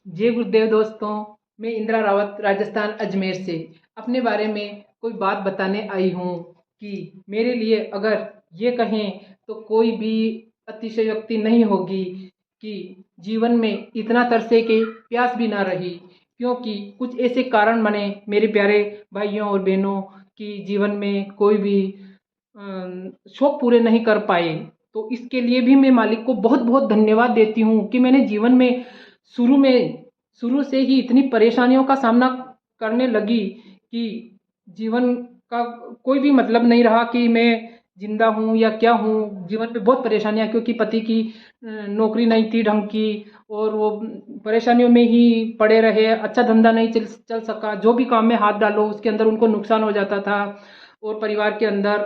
जय गुरुदेव दोस्तों। मैं इंदिरा रावत राजस्थान अजमेर से अपने बारे में कोई बात बताने आई हूँ कि मेरे लिए अगर ये कहें तो कोई भी अतिशयोक्ति नहीं होगी कि जीवन में इतना तरसे के प्यास भी ना रही, क्योंकि कुछ ऐसे कारण बने मेरे प्यारे भाइयों और बहनों कि जीवन में कोई भी शौक पूरे नहीं कर पाए। तो इसके लिए भी मैं मालिक को बहुत बहुत धन्यवाद देती हूँ कि मैंने जीवन में शुरू में शुरू से ही इतनी परेशानियों का सामना करने लगी कि जीवन का कोई भी मतलब नहीं रहा कि मैं जिंदा हूँ या क्या हूँ। जीवन में बहुत परेशानियाँ, क्योंकि पति की नौकरी नहीं थी ढंग की, और वो परेशानियों में ही पड़े रहे। अच्छा धंधा नहीं चल सका, जो भी काम में हाथ डालो उसके अंदर उनको नुकसान हो जाता था। और परिवार के अंदर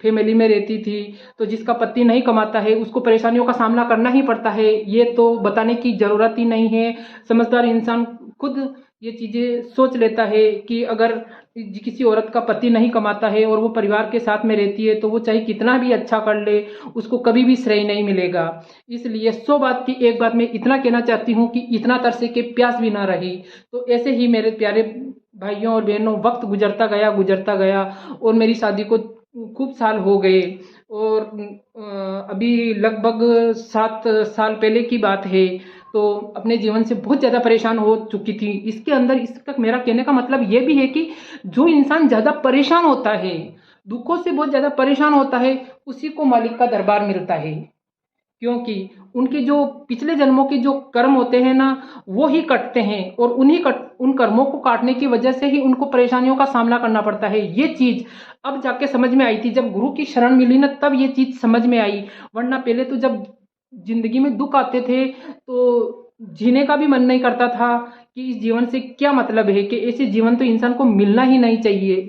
फैमिली में रहती थी, तो जिसका पति नहीं कमाता है उसको परेशानियों का सामना करना ही पड़ता है। ये तो बताने की ज़रूरत ही नहीं है। समझदार इंसान खुद ये चीज़ें सोच लेता है कि अगर किसी औरत का पति नहीं कमाता है और वो परिवार के साथ में रहती है तो वो चाहे कितना भी अच्छा कर ले, उसको कभी भी श्रेय नहीं मिलेगा। इसलिए 100 बात की एक बात मैं इतना कहना चाहती हूँ कि इतना तरसे के प्यास भी ना रही। तो ऐसे ही मेरे प्यारे भाइयों और बहनों, वक्त गुजरता गया और मेरी शादी को खूब साल हो गए। और अभी लगभग 7 साल पहले की बात है। तो अपने जीवन से बहुत ज़्यादा परेशान हो चुकी थी। इसके अंदर इसका मेरा कहने का मतलब ये भी है कि जो इंसान ज़्यादा परेशान होता है, दुखों से बहुत ज़्यादा परेशान होता है, उसी को मालिक का दरबार मिलता है। क्योंकि उनके जो पिछले जन्मों के जो कर्म होते हैं ना, वो ही कटते हैं, और उन कर्मों को काटने की वजह से ही उनको परेशानियों का सामना करना पड़ता है। ये चीज अब जाके समझ में आई थी, जब गुरु की शरण मिली ना तब ये चीज समझ में आई। वरना पहले तो जब जिंदगी में दुख आते थे तो जीने का भी मन नहीं करता था कि इस जीवन से क्या मतलब है, कि ऐसे जीवन तो इंसान को मिलना ही नहीं चाहिए।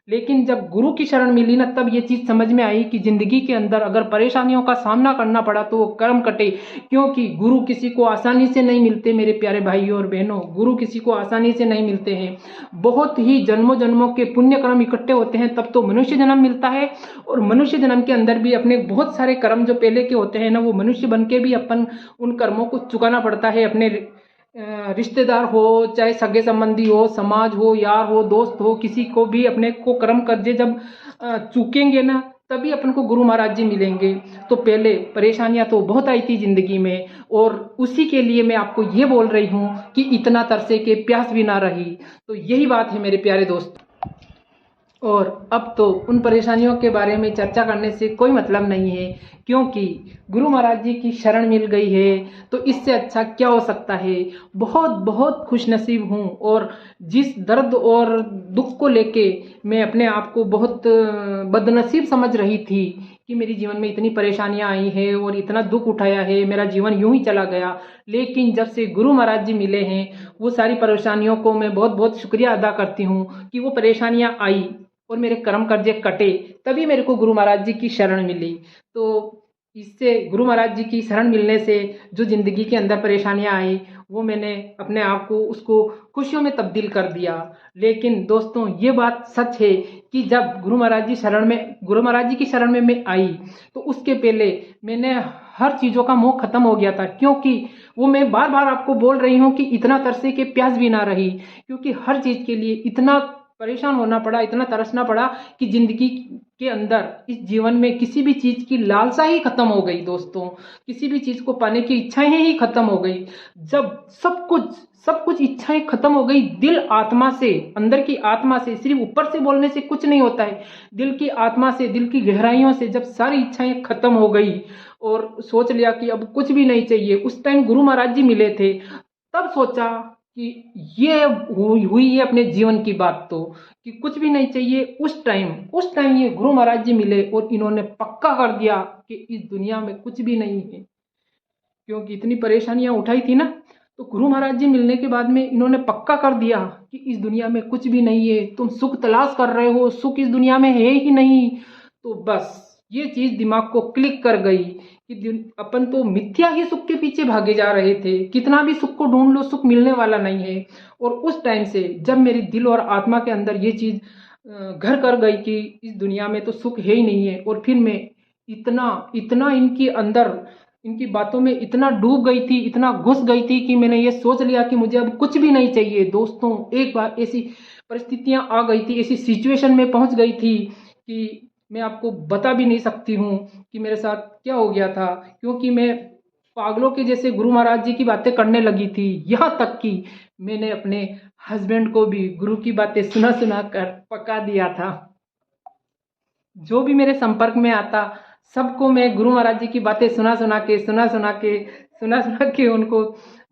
लेकिन जब गुरु की शरण मिली ना तब ये चीज समझ में आई कि जिंदगी के अंदर अगर परेशानियों का सामना करना पड़ा तो वो कर्म कटे। क्योंकि गुरु किसी को आसानी से नहीं मिलते मेरे प्यारे भाइयों और बहनों, गुरु किसी को आसानी से नहीं मिलते हैं। बहुत ही जन्मों जन्मों के पुण्य कर्म इकट्ठे होते हैं तब तो मनुष्य जन्म मिलता है। और मनुष्य जन्म के अंदर भी अपने बहुत सारे कर्म जो पहले के होते हैं ना, वो मनुष्य बन के भी अपन उन कर्मों को चुकाना पड़ता है। अपने रिश्तेदार हो, चाहे सगे संबंधी हो, समाज हो, यार हो, दोस्त हो, किसी को भी अपने को कर्म कर्जे जब चूकेंगे ना तभी अपन को गुरु महाराज जी मिलेंगे। तो पहले परेशानियां तो बहुत आई थी जिंदगी में, और उसी के लिए मैं आपको ये बोल रही हूँ कि इतना तरसे के प्यास भी ना रही। तो यही बात है मेरे प्यारे दोस्त। और अब तो उन परेशानियों के बारे में चर्चा करने से कोई मतलब नहीं है, क्योंकि गुरु महाराज जी की शरण मिल गई है। तो इससे अच्छा क्या हो सकता है। बहुत बहुत खुशनसीब हूँ, और जिस दर्द और दुख को लेके मैं अपने आप को बहुत बदनसीब समझ रही थी कि मेरे जीवन में इतनी परेशानियां आई है और इतना दुख उठाया है, मेरा जीवन यूं ही चला गया। लेकिन जब से गुरु महाराज जी मिले हैं, वो सारी परेशानियों को मैं बहुत बहुत शुक्रिया अदा करती हूँ कि वो परेशानियां आई और मेरे कर्म कर्जे कटे, तभी मेरे को गुरु महाराज जी की शरण मिली। तो इससे गुरु महाराज जी की शरण मिलने से जो जिंदगी के अंदर परेशानियां आई, वो मैंने अपने आप को उसको खुशियों में तब्दील कर दिया। लेकिन दोस्तों ये बात सच है कि जब गुरु महाराज जी की शरण में मैं आई, तो उसके पहले मैंने हर चीज़ों का मोह खत्म हो गया था। क्योंकि वो मैं बार बार आपको बोल रही हूँ कि इतना तरसे के प्यास भी ना रही, क्योंकि हर चीज़ के लिए इतना परेशान होना पड़ा, इतना तरसना पड़ा कि जिंदगी के अंदर इस जीवन में किसी भी चीज की लालसा ही खत्म हो गई दोस्तों। किसी भी चीज को पाने की इच्छाएं ही खत्म हो गई। जब सब कुछ इच्छाएं खत्म हो गई, दिल आत्मा से, अंदर की आत्मा से, सिर्फ ऊपर से बोलने से कुछ नहीं होता है, दिल की आत्मा से, दिल की गहराइयों से जब सारी इच्छाएं खत्म हो गई और सोच लिया कि अब कुछ भी नहीं चाहिए, उस टाइम गुरु महाराज जी मिले थे। तब सोचा कि ये हुई है अपने जीवन की बात, तो कि कुछ भी नहीं चाहिए। उस टाइम ये गुरु महाराज जी मिले और इन्होंने पक्का कर दिया कि इस दुनिया में कुछ भी नहीं है। क्योंकि इतनी परेशानियां उठाई थी ना, तो गुरु महाराज जी मिलने के बाद में इन्होंने पक्का कर दिया कि इस दुनिया में कुछ भी नहीं है, तुम सुख तलाश कर रहे हो, सुख इस दुनिया में है ही नहीं। तो बस ये चीज दिमाग को क्लिक कर गई कि अपन तो मिथ्या ही सुख के पीछे भागे जा रहे थे, कितना भी सुख को ढूंढ लो सुख मिलने वाला नहीं है। और उस टाइम से जब मेरे दिल और आत्मा के अंदर ये चीज घर कर गई कि इस दुनिया में तो सुख है ही नहीं है, और फिर मैं इतना इतना इनके अंदर इनकी बातों में इतना डूब गई थी, इतना घुस गई थी कि मैंने ये सोच लिया कि मुझे अब कुछ भी नहीं चाहिए। दोस्तों, एक बार ऐसी परिस्थितियां आ गई थी, ऐसी सिचुएशन में पहुंच गई थी कि मैं आपको बता भी नहीं सकती हूँ कि मेरे साथ क्या हो गया था। क्योंकि मैं पागलों के जैसे गुरु महाराज जी की बातें करने लगी थी। यहाँ तक कि मैंने अपने हस्बैंड को भी गुरु की बातें सुना सुना कर पका दिया था। जो भी मेरे संपर्क में आता, सबको मैं गुरु महाराज जी की बातें सुना सुना के उनको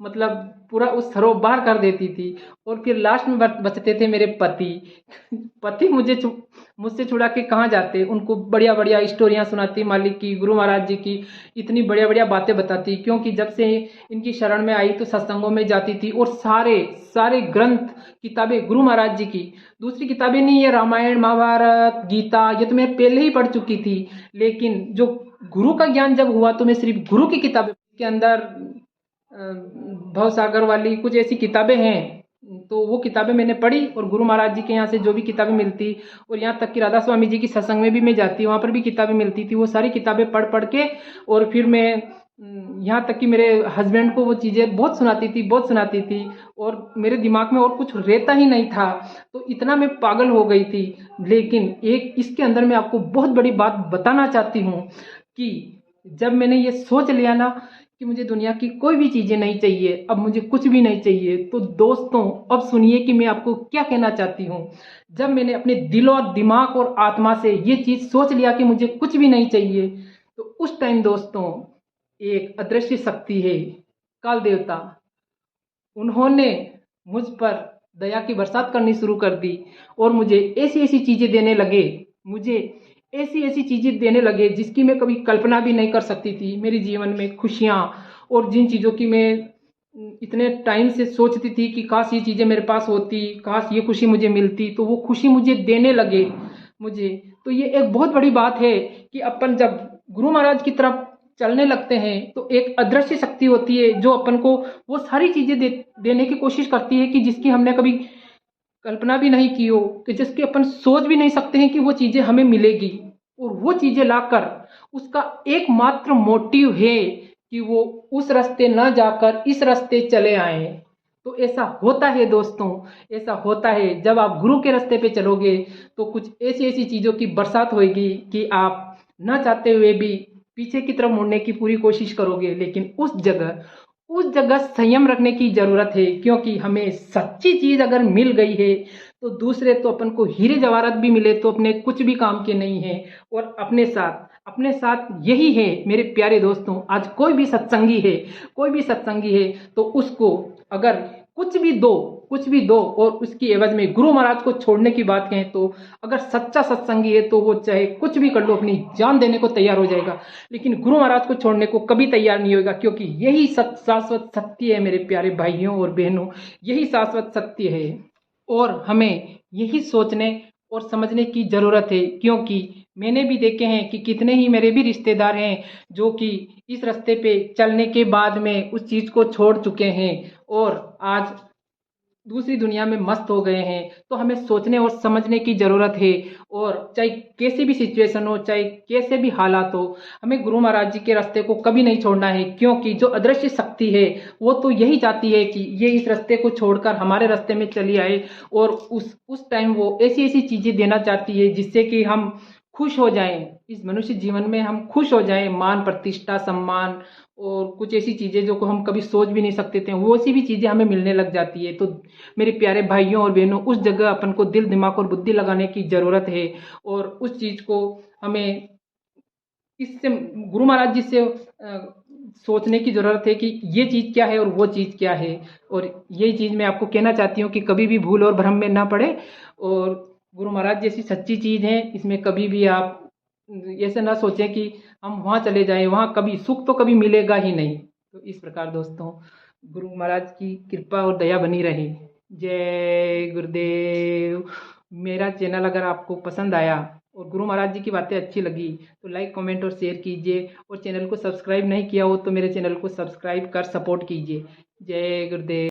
मतलब पूरा उस सरोबार कर देती थी। और फिर लास्ट में बचते थे मेरे पति। पति मुझसे छुड़ा के कहाँ जाते, उनको बढ़िया बढ़िया स्टोरियां सुनाती, मालिक की, गुरु महाराज जी की इतनी बढ़िया बढ़िया बातें बताती। क्योंकि जब से इनकी शरण में आई तो सत्संगों में जाती थी और सारे सारे ग्रंथ, किताबें गुरु महाराज जी की, दूसरी किताबें नहीं, ये रामायण महाभारत गीता ये तो मैं पहले ही पढ़ चुकी थी। लेकिन जो गुरु का ज्ञान जब हुआ तो मैं सिर्फ गुरु की किताबें के अंदर भवसागर वाली कुछ ऐसी किताबें हैं, तो वो किताबें मैंने पढ़ी। और गुरु महाराज जी के यहाँ से जो भी किताबें मिलती, और यहाँ तक कि राधा स्वामी जी की सत्संग में भी मैं जाती, वहाँ पर भी किताबें मिलती थी, वो सारी किताबें पढ़ पढ़ के और फिर मैं यहाँ तक कि मेरे हस्बैंड को वो चीज़ें बहुत सुनाती थी और मेरे दिमाग में और कुछ रहता ही नहीं था। तो इतना मैं पागल हो गई थी। लेकिन एक इसके अंदर मैं आपको बहुत बड़ी बात बताना चाहती हूँ कि जब मैंने ये सोच लिया ना कि मुझे दुनिया की कोई भी चीज़ें नहीं चाहिए, अब मुझे कुछ भी नहीं चाहिए, तो दोस्तों अब सुनिए कि मैं आपको क्या कहना चाहती हूँ। जब मैंने अपने दिल और दिमाग और आत्मा से ये चीज़ सोच लिया कि मुझे कुछ भी नहीं चाहिए, तो उस टाइम दोस्तों एक अदृश्य शक्ति है, काल देवता, उन्होंने मुझ पर दया की बरसात करनी शुरू कर दी और मुझे ऐसी ऐसी चीज़ें देने लगे, मुझे ऐसी ऐसी चीज़ें देने लगे जिसकी मैं कभी कल्पना भी नहीं कर सकती थी। मेरे जीवन में खुशियाँ, और जिन चीज़ों की मैं इतने टाइम से सोचती थी कि काश ये चीज़ें मेरे पास होती, काश ये खुशी मुझे मिलती, तो वो खुशी मुझे देने लगे मुझे। तो ये एक बहुत बड़ी बात है कि अपन जब गुरु महाराज की तरफ चलने लगते हैं तो एक अदृश्य शक्ति होती है जो अपन को वो सारी चीज़ें देने की कोशिश करती है कि जिसकी हमने कभी कल्पना भी नहीं की हो, कि जिसकी अपन सोच भी नहीं सकते हैं कि वो चीज़ें हमें मिलेगी। और वो चीज़ें लाकर उसका एकमात्र मोटिव है कि वो उस रास्ते न जाकर इस रास्ते चले आए। तो ऐसा होता है दोस्तों, ऐसा होता है। जब आप गुरु के रास्ते पे चलोगे तो कुछ ऐसी ऐसी चीज़ों की बरसात होगी कि आप न चाहते हुए भी पीछे की तरफ मुड़ने की पूरी कोशिश करोगे। लेकिन उस जगह संयम रखने की जरूरत है। क्योंकि हमें सच्ची चीज अगर मिल गई है तो दूसरे तो अपन को हीरे जवाहरात भी मिले तो अपने कुछ भी काम के नहीं है। और अपने साथ यही है मेरे प्यारे दोस्तों। आज कोई भी सत्संगी है तो उसको अगर कुछ भी दो और उसकी एवज में गुरु महाराज को छोड़ने की बात कहें तो अगर सच्चा सत्संगी है तो वो चाहे कुछ भी कर लो अपनी जान देने को तैयार हो जाएगा, लेकिन गुरु महाराज को छोड़ने को कभी तैयार नहीं होगा। क्योंकि यही शाश्वत सत्य है मेरे प्यारे भाइयों और बहनों, यही शाश्वत सत्य है। और हमें यही सोचने और समझने की जरूरत है। क्योंकि मैंने भी देखे हैं कि कितने ही मेरे भी रिश्तेदार हैं जो कि इस रास्ते पे चलने के बाद में उस चीज को छोड़ चुके हैं और आज दूसरी दुनिया में मस्त हो गए हैं। तो हमें सोचने और समझने की जरूरत है। और चाहे कैसी भी सिचुएशन हो, चाहे कैसे भी हालात हो, हमें गुरु महाराज जी के रास्ते को कभी नहीं छोड़ना है। क्योंकि जो अदृश्य शक्ति है वो तो यही चाहती है कि ये इस रास्ते को छोड़कर हमारे रास्ते में चली आए। और उस टाइम वो ऐसी ऐसी चीजें देना चाहती है जिससे कि हम खुश हो जाएं, इस मनुष्य जीवन में हम खुश हो जाएं। मान, प्रतिष्ठा, सम्मान और कुछ ऐसी चीज़ें जो को हम कभी सोच भी नहीं सकते थे, वो सी भी चीज़ें हमें मिलने लग जाती है। तो मेरे प्यारे भाइयों और बहनों, उस जगह अपन को दिल, दिमाग और बुद्धि लगाने की ज़रूरत है। और उस चीज़ को हमें इससे गुरु महाराज जी से सोचने की ज़रूरत है कि ये चीज़ क्या है और वो चीज़ क्या है। और यही चीज़ मैं आपको कहना चाहती हूँ कि कभी भी भूल और भ्रम में ना पड़े। और गुरु महाराज जैसी सच्ची चीज़ है, इसमें कभी भी आप ऐसे ना सोचें कि हम वहाँ चले जाएं, वहाँ कभी सुख तो कभी मिलेगा ही नहीं। तो इस प्रकार दोस्तों, गुरु महाराज की कृपा और दया बनी रहे। जय गुरुदेव। मेरा चैनल अगर आपको पसंद आया और गुरु महाराज जी की बातें अच्छी लगी तो लाइक, कमेंट और शेयर कीजिए। और चैनल को सब्सक्राइब नहीं किया हो तो मेरे चैनल को सब्सक्राइब कर सपोर्ट कीजिए। जय गुरुदेव।